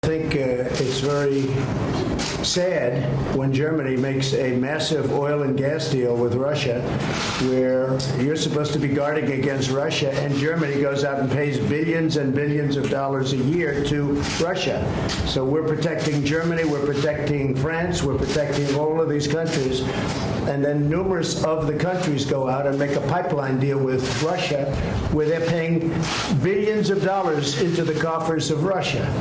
I think it's very sad when Germany makes a massive oil and gas deal with Russia, where you're supposed to be guarding against Russia, and Germany goes out and pays billions and billions of dollars a year to Russia. So we're protecting Germany, we're protecting France, we're protecting all of these countries. And then numerous of the countries go out and make a pipeline deal with Russia, where they're paying billions of dollars into the coffers of Russia.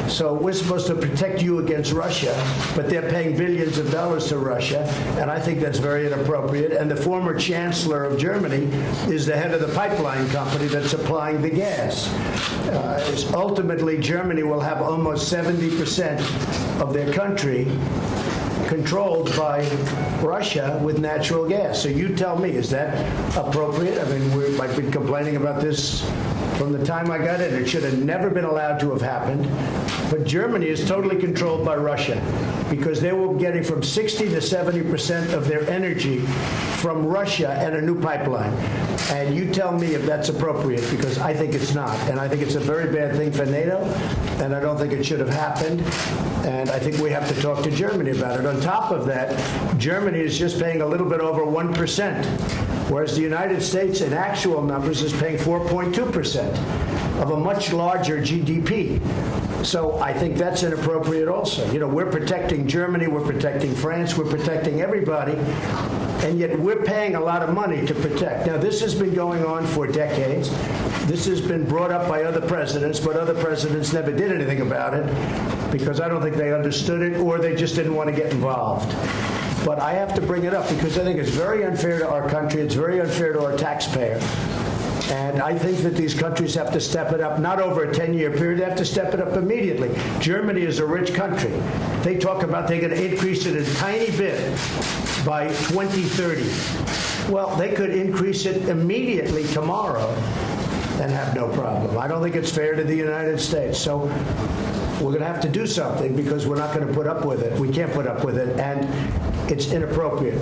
So we're supposed to protect you against Russia, but they're paying billions of dollars to Russia, and I think that's very inappropriate. And the former chancellor of Germany is the head of the pipeline company that's supplying the gas. Ultimately, Germany will have almost 70% of their country controlled by Russia with natural gas. So you tell me, is that appropriate? I mean, I've been complaining about this from the time I got in. It should have never been allowed to have happened. But Germany is totally controlled by Russia because they were getting from 60 to 70% of their energy from Russia and a new pipeline. And you tell me if that's appropriate, because I think it's not. And I think it's a very bad thing for NATO, and I don't think it should have happened. And I think we have to talk to Germany about it. On top of that, Germany is just paying a little bit over 1%, whereas the United States in actual numbers is paying 4.2% of a much larger GDP. So I think that's inappropriate also. You know, we're protecting Germany, we're protecting France, we're protecting everybody, and yet we're paying a lot of money to protect. Now, this has been going on for decades. This has been brought up by other presidents, but other presidents never did anything about it because I don't think they understood it or they just didn't want to get involved. But I have to bring it up because I think it's very unfair to our country. It's very unfair to our taxpayer. And I think that these countries have to step it up, not over a 10-year period. They have to step it up immediately. Germany is a rich country. They talk about they're going to increase it a tiny bit by 2030. Well, they could increase it immediately tomorrow and have no problem. I don't think it's fair to the United States. So we're going to have to do something because we're not going to put up with it. We can't put up with it, and it's inappropriate.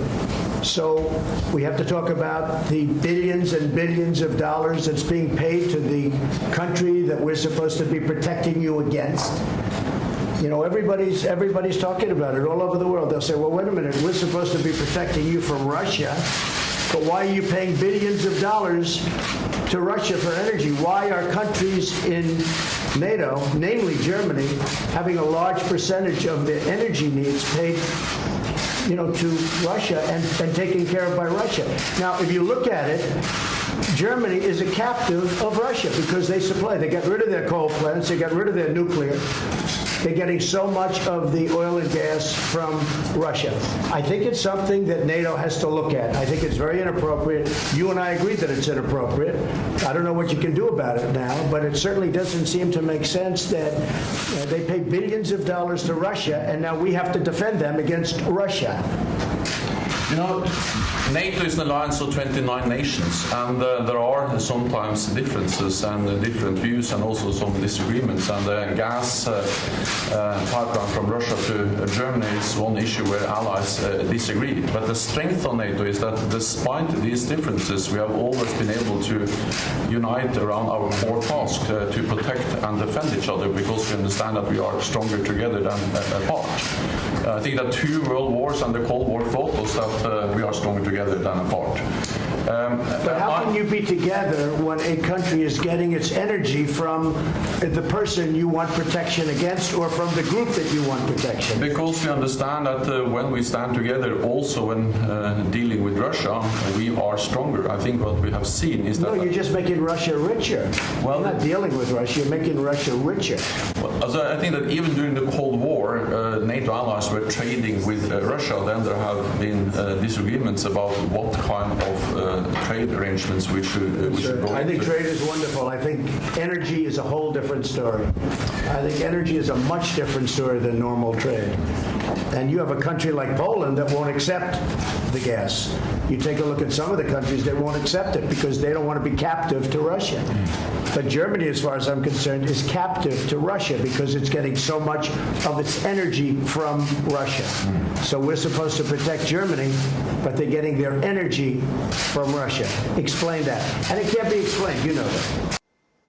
So we have to talk about the billions and billions of dollars that's being paid to the country that we're supposed to be protecting you against. You know, everybody's talking about it all over the world. They'll say, well, wait a minute, we're supposed to be protecting you from Russia, but why are you paying billions of dollars to Russia for energy? Why are countries in NATO, namely Germany, having a large percentage of their energy needs paid, you know, to Russia and taken care of by Russia? Now, if you look at it, Germany is a captive of Russia because they supply. They got rid of their coal plants. They got rid of their nuclear. They're getting so much of the oil and gas from Russia. I think it's something that NATO has to look at. I think it's very inappropriate. You and I agree that it's inappropriate. I don't know what you can do about it now, but it certainly doesn't seem to make sense that they pay billions of dollars to Russia, and now we have to defend them against Russia. You know, NATO is an alliance of 29 nations, and there are sometimes differences and different views and also some disagreements. And the gas pipeline from Russia to Germany is one issue where allies disagree. But the strength of NATO is that despite these differences, we have always been able to unite around our core task to protect and defend each other because we understand that we are stronger together than apart. I think that 2 world wars and the Cold War taught us that we are stronger together than apart. But how can you be together when a country is getting its energy from the person you want protection against or from the group that you want protection? Because we understand that when we stand together, also when dealing with Russia, we are stronger. I think what we have seen is that... No, you're just making Russia richer. Well, you're not dealing with Russia, you're making Russia richer. Well, I think that even during the Cold War, NATO allies were trading with Russia. Then there have been disagreements about what kind of trade arrangements we should go I think trade is wonderful. I think energy is a whole different story. I think energy is a much different story than normal trade. And you have a country like Poland that won't accept the gas. You take a look at some of the countries that won't accept it because they don't want to be captive to Russia. But Germany, as far as I'm concerned, is captive to Russia because it's getting so much of its energy from Russia. So we're supposed to protect Germany, but they're getting their energy from Russia. Explain that. And it can't be explained. You know that.